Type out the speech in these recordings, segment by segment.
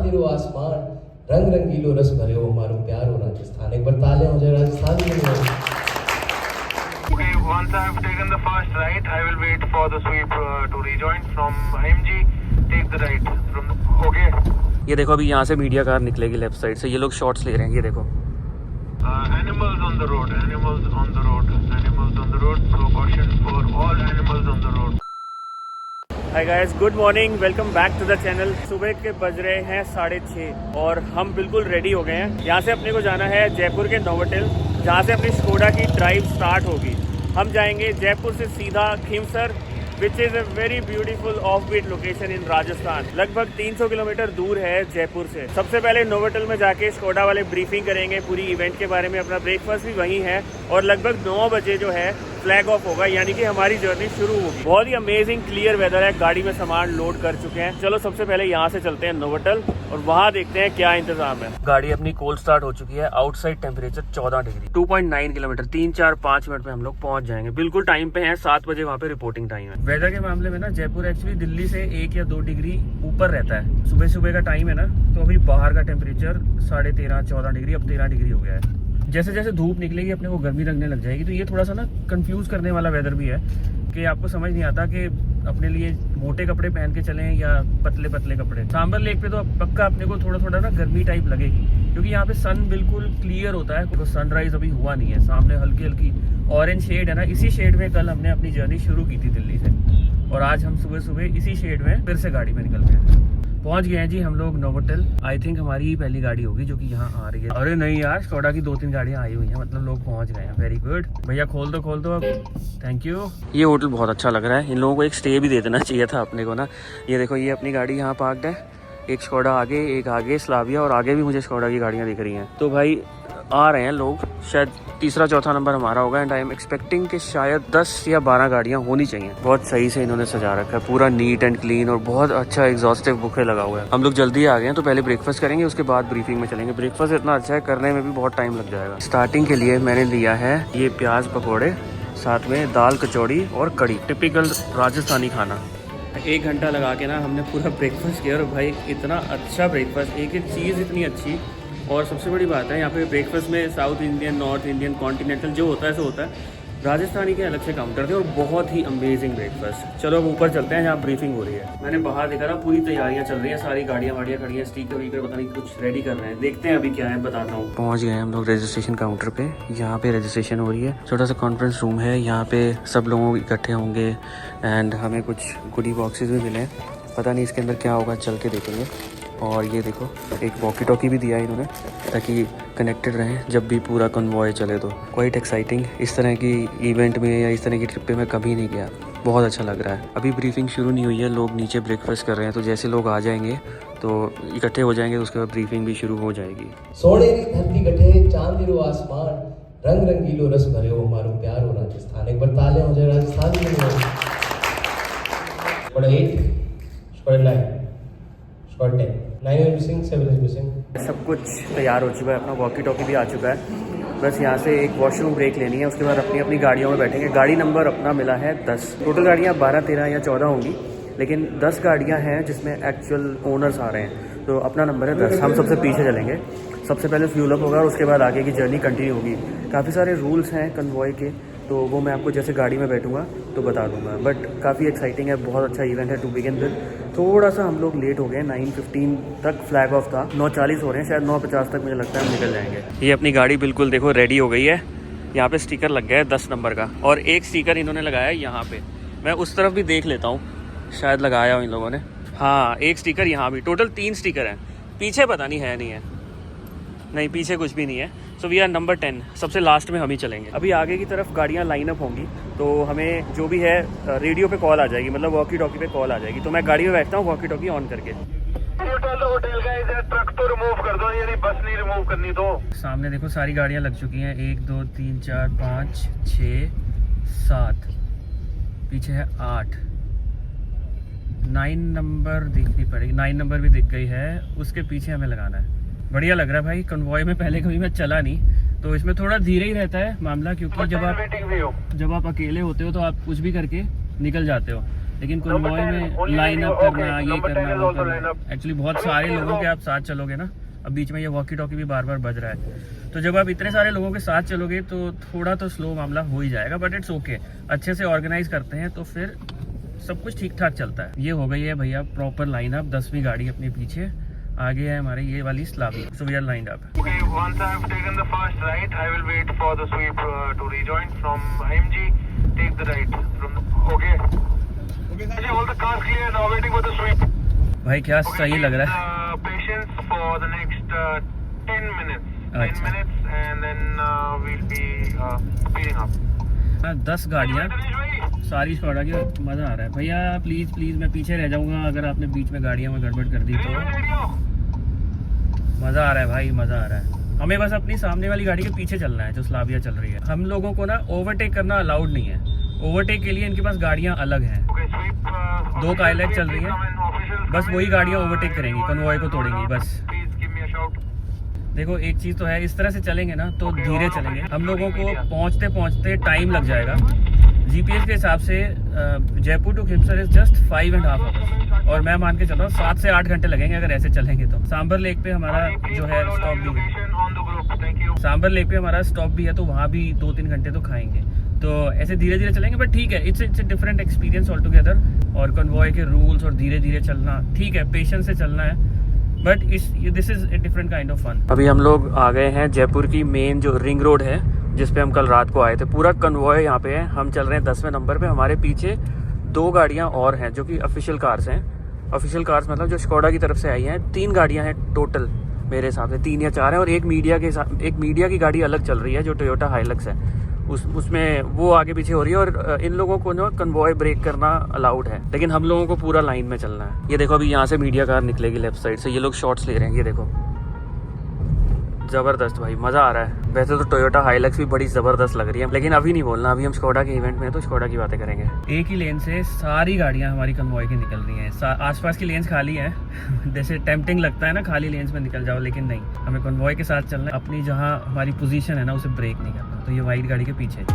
चांदीरो आसमान, रंग रंगीलो रस भरे हो हमारो प्यारो राजस्थान। एक बार तालियां हो जाए राजस्थान के लिए। Okay, once I have taken the first right, I will wait for the sweep to rejoin from IMG. Take the right from okay. ये देखो अभी यहाँ से मीडिया कार निकलेगी लेफ्ट साइड से, ये लोग शॉट्स ले रहे हैं, ये देखो। Animals on the road, animals on the road, animals on the road. So caution for all animals on the road. Hi guys, good morning, welcome back to the channel. सुबह के बज रहे हैं 6:30 और हम बिल्कुल रेडी हो गए हैं। यहाँ से अपने को जाना है जयपुर के नोवोटेल, जहाँ से अपनी स्कोडा की ड्राइव स्टार्ट होगी। हम जाएंगे जयपुर से सीधा Khimsar, which is a very beautiful off beat location in Rajasthan. लगभग 300 किलोमीटर दूर है जयपुर से। सबसे पहले नोवोटेल में जाके स्कोडा वाले ब्रीफिंग करेंगे पूरी इवेंट के बारे में, अपना ब्रेकफास्ट भी वहीं है और लगभग 9 बजे जो है फ्लैग ऑफ होगा, यानी कि हमारी जर्नी शुरू होगी। बहुत ही अमेजिंग क्लियर वेदर है, गाड़ी में सामान लोड कर चुके हैं। चलो सबसे पहले यहाँ से चलते हैं नोवोटेल और वहाँ देखते हैं क्या इंतजाम है। गाड़ी अपनी कोल्ड स्टार्ट हो चुकी है। Outside temperature 14 degree, 2.9 kilometre, 3-4-5 minute में हम लोग पहुंच जाएंगे। बिल्कुल टाइम पे है, 7 बजे वहाँ पे रिपोर्टिंग टाइम है। वेदर के मामले में ना जयपुर एक्चुअली दिल्ली से 1 या 2 डिग्री ऊपर रहता है। सुबह सुबह का टाइम है ना, तो अभी बाहर का टेम्परेचर 13.5-14 डिग्री, अब 13 डिग्री हो गया है। जैसे जैसे धूप निकलेगी अपने को गर्मी लगने लग जाएगी, तो ये थोड़ा सा ना कंफ्यूज करने वाला वेदर भी है कि आपको समझ नहीं आता कि अपने लिए मोटे कपड़े पहन के चलें या पतले पतले कपड़े। सांबर लेक पे तो पक्का अपने को थोड़ा थोड़ा ना गर्मी टाइप लगेगी, क्योंकि यहाँ पे सन बिल्कुल क्लियर होता है। सनराइज अभी हुआ नहीं है, सामने हल्की हल्की ऑरेंज शेड है ना, इसी शेड में कल हमने अपनी जर्नी शुरू की थी दिल्ली से, और आज हम सुबह सुबह इसी शेड में फिर से गाड़ी में निकल गए हैं। पहुंच गए हैं जी हम लोग नोवोटेल। आई थिंक हमारी ही पहली गाड़ी होगी जो कि यहाँ आ रही है। अरे नहीं यार, स्कोडा की 2-3 गाड़ियाँ आई हुई हैं, मतलब लोग पहुंच गए हैं। वेरी गुड भैया, खोल दो अब। Thank you. ये होटल बहुत अच्छा लग रहा है। इन लोगों को एक स्टे भी दे देना चाहिए था अपने को ना। ये देखो, ये अपनी गाड़ी यहाँ पार्क्ड है, एक स्कोडा आगे, एक आगे स्लाविया, और आगे भी मुझे स्कोडा की गाड़ियाँ दिख रही हैं। तो भाई आ रहे हैं लोग, शायद तीसरा-चौथा नंबर हमारा होगा। एंड आई एम एक्सपेक्टिंग कि शायद 10 या 12 गाड़ियाँ होनी चाहिए। बहुत सही से इन्होंने सजा रखा है, पूरा नीट एंड क्लीन, और बहुत अच्छा एग्जॉस्टिव बुफे लगा हुआ है। हम लोग जल्दी आ गए हैं, तो पहले ब्रेकफास्ट करेंगे, उसके बाद ब्रीफिंग में चलेंगे। ब्रेकफास्ट इतना अच्छा है, करने में भी बहुत टाइम लग जाएगा। स्टार्टिंग के लिए मैंने लिया है ये प्याज पकौड़े, साथ में दाल कचौड़ी और कड़ी, टिपिकल राजस्थानी खाना। 1 घंटा लगा के ना हमने पूरा ब्रेकफास्ट किया, और भाई इतना अच्छा ब्रेकफास्ट, एक एक चीज़ इतनी अच्छी। और सबसे बड़ी बात है यहाँ पे ब्रेकफास्ट में south Indian, north Indian, continental जो होता है सो होता है। राजस्थानी के अलग से काउंटर थे और बहुत ही अमेजिंग ब्रेकफास्ट। चलो अब ऊपर चलते हैं जहाँ ब्रीफिंग हो रही है। मैंने बाहर देखा ना, पूरी तैयारियाँ चल रही हैं, सारी गाड़ियाँ वाड़ियाँ खड़ी हैं, स्टीकर वीकर पता नहीं कुछ रेडी कर रहे हैं। देखते हैं अभी क्या है, बताता हूँ। पहुँच गए हम लोग रजिस्ट्रेशन काउंटर पे। यहाँ पे रजिस्ट्रेशन हो रही है। छोटा सा कॉन्फ्रेंस रूम है, यहाँ पे सब लोग इकट्ठे होंगे। एंड हमें कुछ गुडी बॉक्सेस भी मिले, पता नहीं इसके अंदर क्या होगा, चल के देखेंगे। और ये देखो, एक वॉकी टॉकी भी दिया है इन्होंने, ताकि कनेक्टेड रहें जब भी पूरा कन्वॉय चले। तो क्वाइट एक्साइटिंग। इस तरह की इवेंट में या इस तरह की ट्रिप पे मैं कभी नहीं गया, बहुत अच्छा लग रहा है। अभी ब्रीफिंग शुरू नहीं हुई है, लोग नीचे ब्रेकफास्ट कर रहे हैं, तो जैसे लोग आ जाएंगे तो इकट्ठे हो जाएंगे, उसके बाद ब्रीफिंग भी शुरू हो जाएगी। सोनेरी धरती कटे चांदीरो आसमान, रंग रंगीलो रस भरे हो हमारो प्यारो राजस्थान। एक बार तालियां हो जाए राजस्थान के लिए। Squad 8, squad 9, squad 10, 9 is missing, 7 is missing। सब कुछ तैयार हो चुका है, अपना वॉकी टॉकी भी आ चुका है। बस यहाँ से एक वॉशरूम ब्रेक लेनी है, उसके बाद अपनी अपनी गाड़ियों में बैठेंगे। गाड़ी नंबर अपना मिला है 10। टोटल गाड़ियाँ 12, 13 या 14 होंगी, लेकिन 10 गाड़ियाँ हैं जिसमें एक्चुअल ओनर्स आ रहे हैं, तो अपना नंबर है 10। हम सबसे पीछे चलेंगे, सबसे पहले फ्यूल अप होगा और उसके बाद आगे की जर्नी कंटिन्यू होगी। काफ़ी सारे रूल्स हैं कन्वॉय के, तो वो मैं आपको जैसे गाड़ी में बैठूंगा तो बता दूंगा। बट काफ़ी एक्साइटिंग है, बहुत अच्छा इवेंट है टू बिगिन विद। थोड़ा सा हम लोग लेट हो गए, 9:15 तक फ्लैग ऑफ था, 9:40 हो रहे हैं, शायद 9:50 तक मुझे लगता है हम निकल जाएंगे। ये अपनी गाड़ी बिल्कुल देखो रेडी हो गई है। यहाँ पे स्टिकर लग गया है 10 नंबर का, और एक स्टिकर इन्होंने लगाया है यहाँ पे। मैं उस तरफ भी देख लेता हूँ, शायद लगाया हो इन लोगों ने। हाँ, एक स्टिकर यहाँ भी। टोटल 3 स्टिकर हैं। पीछे पता नहीं है, नहीं है, नहीं पीछे कुछ भी नहीं है। सो वी आर नंबर 10, सबसे लास्ट में हम ही चलेंगे। अभी आगे की तरफ गाड़ियाँ लाइन अप होंगी, तो हमें जो भी है रेडियो पे कॉल आ जाएगी, मतलब वॉकी टॉकी पे कॉल आ जाएगी। तो मैं गाड़ी में बैठता हूँ वॉकी टॉकी ऑन करके। होटल का इधर ट्रक तो रिमूव कर दो, यानी बस नहीं रिमूव करनी। तो सामने देखो सारी गाड़ियाँ लग चुकी हैं, 1 2 3 4 5 6 7, पीछे है 8, 9 नंबर देखनी पड़ेगी। 9 नंबर भी दिख गई है, उसके पीछे हमें लगाना है। बढ़िया लग रहा है भाई, कन्वॉय में पहले कभी मैं चला नहीं, तो इसमें थोड़ा धीरे ही रहता है मामला, क्योंकि जब आप अकेले होते हो तो आप कुछ भी करके निकल जाते हो। लेकिन कॉन्वॉय में लाइन अप करना, ये करना, वो करना, एक्चुअली बहुत सारे लोगों के आप साथ चलोगे ना। अब बीच में ये वॉकी टॉकी भी बार बार बज रहा है, तो जब आप इतने सारे लोगों के साथ चलोगे तो थोड़ा तो स्लो मामला हो ही जाएगा, बट इट्स ओके। अच्छे से ऑर्गेनाइज करते हैं तो फिर सब कुछ ठीक ठाक चलता है। ये हो गई है भैया प्रॉपर लाइन अप, 10वीं गाड़ी अपने पीछे, आगे है हमारे ये वाली Slavia. So we are lined up. Okay, once I have taken the first right, I will wait for the sweep to rejoin from IMG. Take the right from. Okay. Okay. All the cars clear now. Waiting for the sweep. भाई क्या सही लग रहा है। Patience for the next 10 minutes. 10 minutes and then we'll be speeding up. 10 गाड़ियाँ सारी Skoda की, मज़ा आ रहा है भैया। प्लीज़ प्लीज़ मैं पीछे रह जाऊँगा अगर आपने बीच में गाड़ियाँ में गड़बड़ कर दी तो। मज़ा आ रहा है भाई, मज़ा आ रहा है। हमें बस अपनी सामने वाली गाड़ी के पीछे चलना है जो स्लाविया चल रही है। हम लोगों को ना ओवरटेक करना अलाउड नहीं है। ओवरटेक के लिए इनके पास गाड़ियाँ अलग हैं। 2 काइलेट चल रही हैं, बस वही गाड़ियाँ ओवरटेक करेंगी, कन्वॉय को तोड़ेंगी बस। देखो एक चीज़ तो है, इस तरह से चलेंगे ना तो धीरे चलेंगे। हम लोगों को पहुँचते पहुँचते टाइम लग जाएगा। जीपीएस के हिसाब से Jaipur to Khimsar is just 5.5 hours, और मैं मान के चल रहा हूँ 7 से 8 घंटे लगेंगे अगर ऐसे चलेंगे तो। सांबर लेक पे हमारा जो है स्टॉप भी है, सांबर लेक पे हमारा स्टॉप भी है, तो वहाँ भी 2-3 घंटे तो खाएंगे। तो ऐसे धीरे धीरे चलेंगे, बट ठीक है, it's different experience all together. और कन्वॉय के रूल्स और धीरे धीरे चलना ठीक है, पेशेंस से चलना है, but this is a different kind of fun. अभी हम लोग आ गए हैं जयपुर की मेन जो रिंग रोड है, जिस पे हम कल रात को आए थे। पूरा कन्वॉय यहाँ पे है। हम चल रहे हैं 10वें नंबर पे। हमारे पीछे 2 गाड़ियाँ और हैं जो कि ऑफिशियल कार्स हैं। ऑफिशियल कार्स मतलब जो स्कोडा की तरफ से आई हैं। 3 गाड़ियाँ हैं टोटल मेरे हिसाब से, 3 या 4 हैं, और एक मीडिया की गाड़ी अलग चल रही है जो टोयोटा हाइलक्स है। उसमें वो आगे पीछे हो रही है, और इन लोगों को ना कन्वॉय ब्रेक करना अलाउड है, लेकिन हम लोगों को पूरा लाइन में चलना है। ये देखो अभी यहाँ से मीडिया कार निकलेगी लेफ्ट साइड से, ये लोग शॉट्स ले रहे हैं। ये देखो ज़बरदस्त भाई, मज़ा आ रहा है। वैसे तो टोयोटा हाइलक्स भी बड़ी ज़बरदस्त लग रही है, लेकिन अभी नहीं बोलना, अभी हम स्कोडा के इवेंट में हैं तो स्कोडा की बातें करेंगे। एक ही लेन से सारी गाड़ियाँ हमारी कन्वॉय की निकल रही हैं। आसपास की लेन्स खाली हैं। जैसे टेम्पटिंग लगता है ना खाली लेन्स में निकल जाओ, लेकिन नहीं, हमें कन्वॉय के साथ चलना है। अपनी जहाँ हमारी पोजीशन है ना उसे ब्रेक नहीं करना। तो ये वाइट गाड़ी के पीछे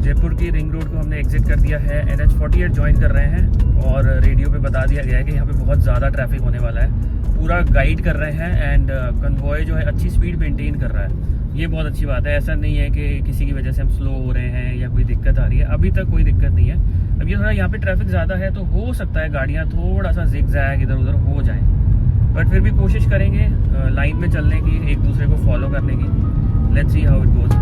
जयपुर की रिंग रोड को हमने एग्जिट कर दिया है। NH48 ज्वाइन कर रहे हैं, और रेडियो पे बता दिया गया है कि यहाँ पे बहुत ज़्यादा ट्रैफिक होने वाला है। पूरा गाइड कर रहे हैं, एंड कन्वॉय जो है अच्छी स्पीड मेंटेन कर रहा है। ये बहुत अच्छी बात है। ऐसा नहीं है कि किसी की वजह से हम स्लो हो रहे हैं या कोई दिक्कत आ रही है, अभी तक कोई दिक्कत नहीं है। अब ये थोड़ा यहाँ पे ट्रैफिक ज़्यादा है तो हो सकता है गाड़ियाँ थोड़ा सा जिग-जैग इधर उधर हो जाएँ, बट फिर भी कोशिश करेंगे लाइन में चलने की, एक दूसरे को फॉलो करने की। Let's see how it goes.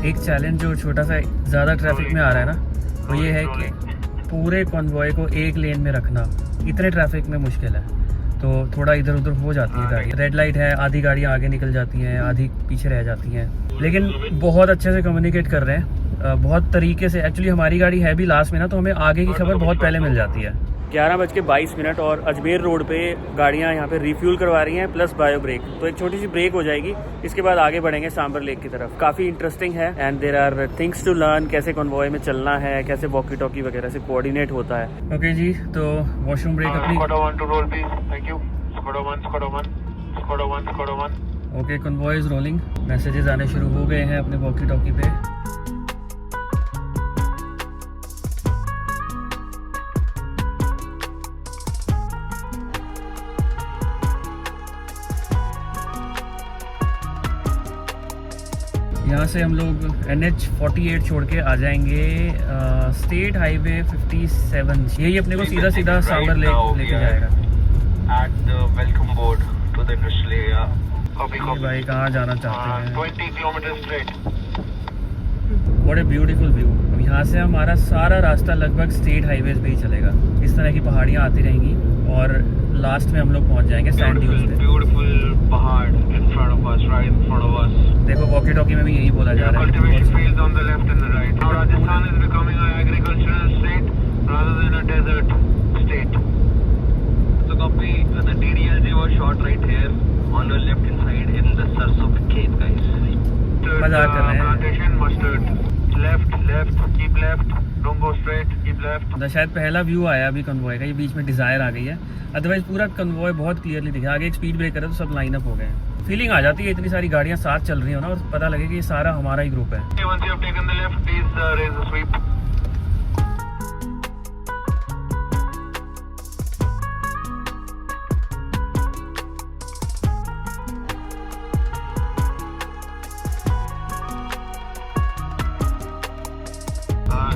एक चैलेंज जो छोटा सा ज़्यादा ट्रैफिक में आ रहा है ना, वो ये है कि पूरे कॉन्वॉय को एक लेन में रखना इतने ट्रैफिक में मुश्किल है। तो थोड़ा इधर उधर हो जाती है गाड़ी। रेड लाइट है, आधी गाड़ियाँ आगे निकल जाती हैं, आधी पीछे रह जाती हैं, लेकिन बहुत अच्छे से कम्युनिकेट कर रहे हैं, बहुत तरीके से। एक्चुअली हमारी गाड़ी है भी लास्ट में ना, तो हमें आगे की खबर बहुत पहले मिल जाती है। 11:22 और अजमेर रोड पे गाड़ियाँ यहाँ पे रिफ्यूल करवा रही हैं, प्लस बायो ब्रेक। तो एक छोटी सी ब्रेक हो जाएगी, इसके बाद आगे बढ़ेंगे सांबर लेक की तरफ। काफ़ी इंटरेस्टिंग है, and there are things to learn, कैसे कॉन्वॉय में चलना है, कैसे वॉकी टॉकी वगैरह से कोऑर्डिनेट होता है। ओके जी, तो वॉशरूम ब्रेक अपनी। Okay, convoy is rolling. Messages आने शुरू हो गए हैं अपने वॉकी टॉकी पे। यहाँ से हम लोग NH48 छोड़ के आ जाएंगे स्टेट हाईवे 57। यही अपने को सीधा सीधा सांबर लेक लेके जाएगा। भाई कहाँ जाना चाहते हैं? 20 kilometre straight. What a beautiful view. अब यहाँ से हमारा सारा रास्ता लगभग स्टेट हाईवेज पे ही चलेगा। इस तरह की पहाड़ियाँ आती रहेंगी, और लास्ट में हम लोग पहुँच जाएंगे सैंड ड्यून्स पे। ब्यूटीफुल पहाड़ in front of us, right in front of us. देखो वॉकी टॉकी में भी यही बोला जा रहा है। Cultivation fields on the left and the right. Now Rajasthan is becoming an agricultural state rather than a desert state. मजाक कर रहे हैं। Plantation mustard. Left, keep left. Don't go straight, keep left. तो शायद पहला व्यू आया अभी convoy का, ये बीच में डिजायर आ गई है, अदरवाइज पूरा कन्वॉय बहुत क्लियरली दिखा। आगे एक स्पीड ब्रेकर है तो सब लाइन अप हो गए हैं। फीलिंग आ जाती है इतनी सारी गाड़ियां साथ चल रही हो ना, और पता लगे कि ये सारा हमारा ही ग्रुप है। Once you have taken the left, please raise the sweep.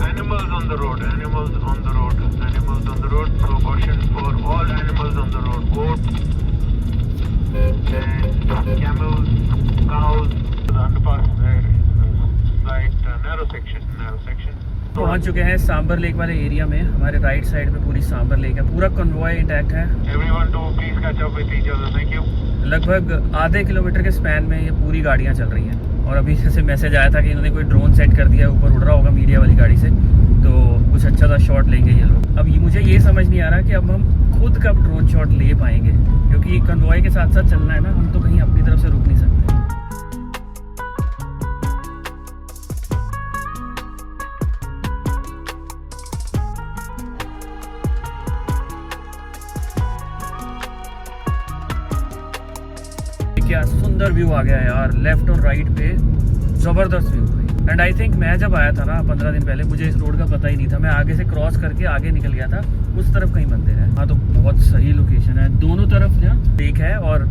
Animals on the road, animals on the road, animals on the road. So caution for all animals on the road. Goats, and camels, cows. The underpass there is slight narrow section. पहुंच चुके हैं sambar lake वाले area में। हमारे right side पे पूरी sambar lake है, पूरा कन्वॉय इंटैक्ट है। Everyone to please catch up with each other. Thank you. लगभग आधे किलोमीटर के स्पैन में ये पूरी गाड़ियां चल रही हैं। और अभी जैसे मैसेज आया था कि इन्होंने कोई ड्रोन सेट कर दिया, ऊपर उड़ रहा होगा मीडिया वाली गाड़ी से, तो कुछ अच्छा सा शॉट लेंगे ये लोग। अब मुझे ये समझ नहीं आ रहा कि अब हम खुद कब ड्रोन शॉट ले पाएंगे, क्योंकि कन्वॉय के साथ साथ चलना है ना, हम तो कहीं अपनी तरफ से रुक नहीं सकते। क्या सुंदर व्यू आ गया है यार, लेफ्ट और राइट पे जबरदस्त व्यू। एंड आई थिंक मैं जब आया था ना 15 दिन पहले, मुझे इस रोड का पता ही नहीं था। मैं आगे से क्रॉस करके आगे निकल गया था, उस तरफ कहीं मंदिर है। हाँ, तो बहुत सही लोकेशन है, दोनों तरफ ना लेक है और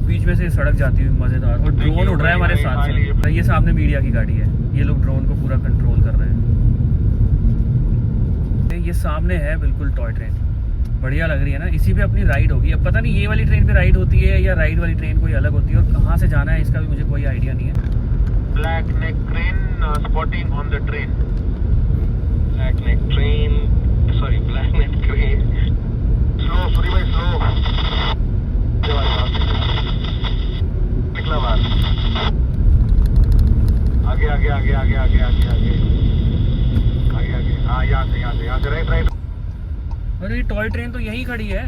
बीच में से सड़क जाती हुई मजेदार। और ड्रोन उड़ रहा है हमारे साथ से। ये सामने मीडिया की गाड़ी है, ये लोग ड्रोन को पूरा कंट्रोल कर रहे हैं। ये सामने है बिल्कुल टॉय ट्रेन, बढ़िया लग रही है ना। इसी पे अपनी राइड होगी। अब पता नहीं ये वाली ट्रेन पे राइड होती है या राइड वाली ट्रेन कोई अलग होती है, और कहाँ से जाना है इसका भी मुझे कोई आइडिया नहीं है। Black neck crane spotting on the train. Black neck train. Sorry, black neck crane. Slow, sorry भाई slow. निकला बाहर। आगे आगे आगे आगे आगे आगे आगे आगे आगे। हाँ, यहाँ से राइट। अरे टॉय ट्रेन तो यहीं खड़ी है,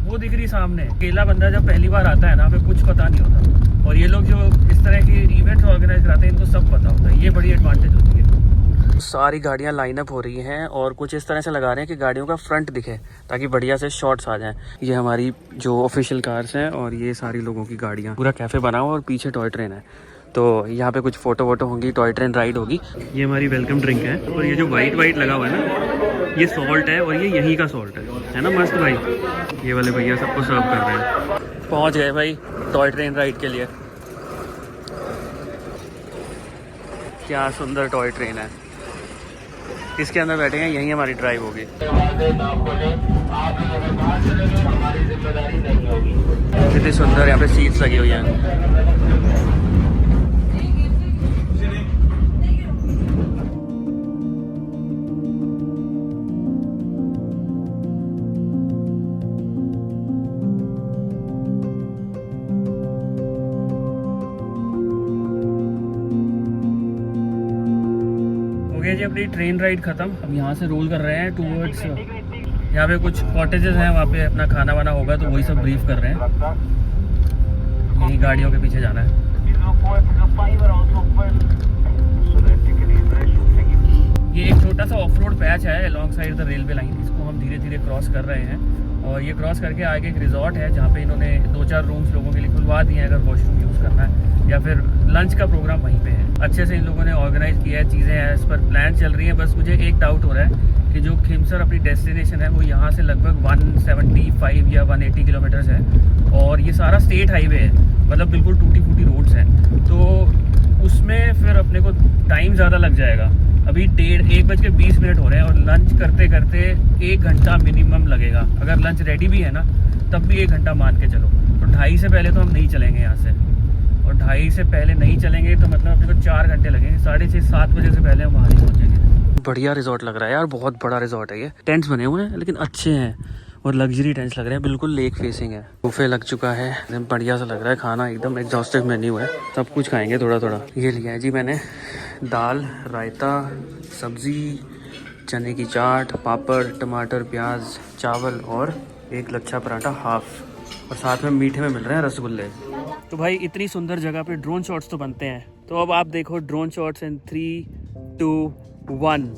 वो दिख रही सामने। अकेला बंदा जब पहली बार आता है ना, फिर कुछ पता नहीं होता, और ये लोग जो इस तरह के इवेंट ऑर्गेनाइज कराते हैं इनको सब पता होता है। ये बड़ी एडवांटेज होती है। सारी गाड़ियां लाइन अप हो रही हैं और कुछ इस तरह से लगा रहे हैं कि गाड़ियों का फ्रंट दिखे ताकि बढ़िया से शॉट्स आ जाएं। ये हमारी जो ऑफिशियल कार्स हैं और ये सारी लोगों की गाड़ियाँ, पूरा कैफे बना हुआ और पीछे टॉय ट्रेन है। तो यहाँ पे कुछ फोटो वोटो होंगी, टॉय ट्रेन राइड होगी। ये हमारी वेलकम ड्रिंक है, और ये जो वाइट लगा हुआ है ना, ये सॉल्ट है, और ये यहीं का सॉल्ट है ना मस्त भाई। ये वाले भैया सबको सर्व कर रहे हैं। पहुँच गए भाई टॉय ट्रेन राइड के लिए। क्या सुंदर टॉय ट्रेन है, इसके अंदर बैठेंगे, यहीं हमारी ड्राइव होगी। कितनी सुंदर यहाँ पे सीट्स लगी हुई हैं। जी अपनी ट्रेन राइड खत्म। अब यहाँ से रोल कर रहे हैं टूवर्ड्स, यहाँ पे कुछ कॉटेजेस हैं, वहाँ पे अपना खाना वाना होगा, तो वही सब ब्रीफ कर रहे हैं। यही गाड़ियों के पीछे जाना है। ये एक छोटा सा ऑफ रोड पैच है along side the railway line, इसको हम धीरे धीरे क्रॉस कर रहे हैं। और ये क्रॉस करके आगे एक रिजॉर्ट है जहाँ पे इन्होंने 2-4 रूम्स लोगों के लिए खुलवा दिए हैं, अगर वॉशरूम यूज़ करना है या फिर लंच का प्रोग्राम वहीं पे है। अच्छे से इन लोगों ने ऑर्गेनाइज किया है, चीज़ें हैं इस पर प्लान चल रही हैं। बस मुझे एक डाउट हो रहा है कि जो खिमसर अपनी डेस्टिनेशन है वो यहाँ से लगभग 175 या 180 किलोमीटर्स है, और ये सारा स्टेट हाईवे है, मतलब बिल्कुल टूटी फूटी रोड्स हैं, तो उसमें फिर अपने को टाइम ज़्यादा लग जाएगा। अभी 1:20 हो रहे हैं और लंच करते करते 1 घंटा मिनिमम लगेगा। अगर लंच रेडी भी है ना तब भी 1 घंटा मान के चलो, तो 2:30 से पहले तो हम नहीं चलेंगे यहाँ से, और 2:30 से पहले नहीं चलेंगे तो मतलब अपने को 4 घंटे लगेंगे। 6:30-7 बजे से पहले हम वहाँ नहीं पहुँचेंगे। बढ़िया रिजॉर्ट लग रहा है यार, बहुत बड़ा रिजॉर्ट है ये। टेंट्स बने हुए हैं लेकिन अच्छे हैं और लग्जरी टेंट्स लग रहे हैं, बिल्कुल लेक फेसिंग है। बुफे लग चुका है, एकदम बढ़िया सा लग रहा है खाना, एकदम एग्जॉस्टिव मेन्यू है, सब कुछ खाएंगे थोड़ा थोड़ा। ये लिया है जी मैंने दाल, रायता, सब्जी, चने की चाट, पापड़, टमाटर, प्याज, चावल और एक लच्छा पराठा हाफ। और साथ में मीठे में मिल रहे हैं रसगुल्ले। तो भाई इतनी सुंदर जगह पे ड्रोन शॉट्स तो बनते हैं, तो अब आप देखो drone shots in 3, 2, 1।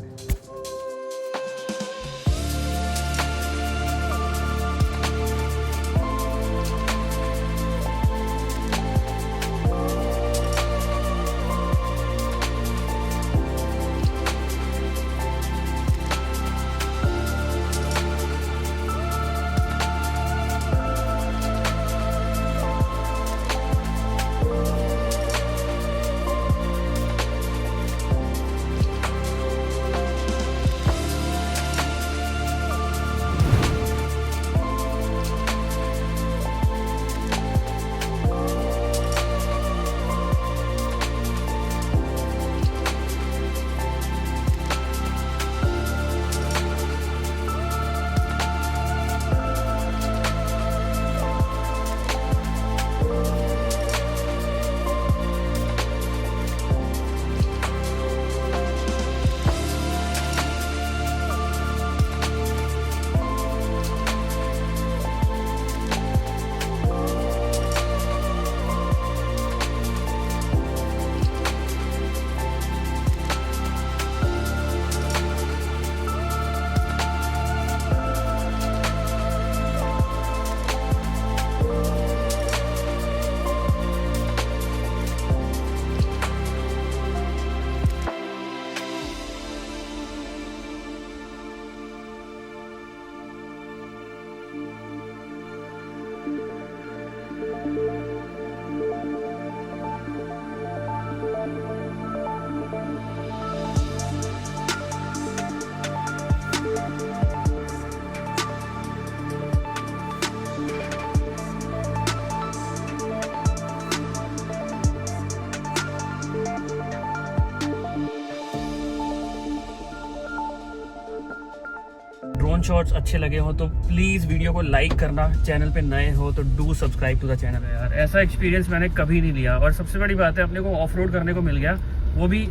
Drone shots अच्छे लगे हो तो प्लीज़ वीडियो को लाइक करना, चैनल पे नए हो तो do subscribe to the channel. यार ऐसा एक्सपीरियंस मैंने कभी नहीं लिया, और सबसे बड़ी बात है अपने को ऑफ रोड करने को मिल गया, वो भी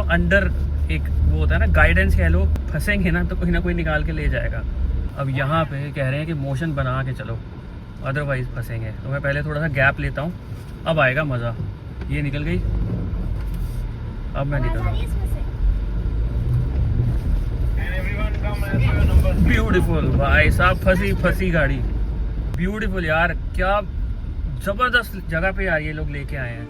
अंडर एक वो होता है ना गाइडेंस कह लो। फंसेंगे ना तो कोई ना कोई निकाल के ले जाएगा। अब यहाँ पे कह रहे हैं कि मोशन बना के चलो, अदरवाइज फंसेंगे। तो मैं पहले थोड़ा सा गैप लेता हूँ, अब आएगा मज़ा। ये निकल गई, अब मैं निकल रहा हूँ। ब्यूटीफुल भाई साहब, फंसी गाड़ी। ब्यूटीफुल यार, क्या जबरदस्त जगह पे यार ये लोग लेके आए हैं।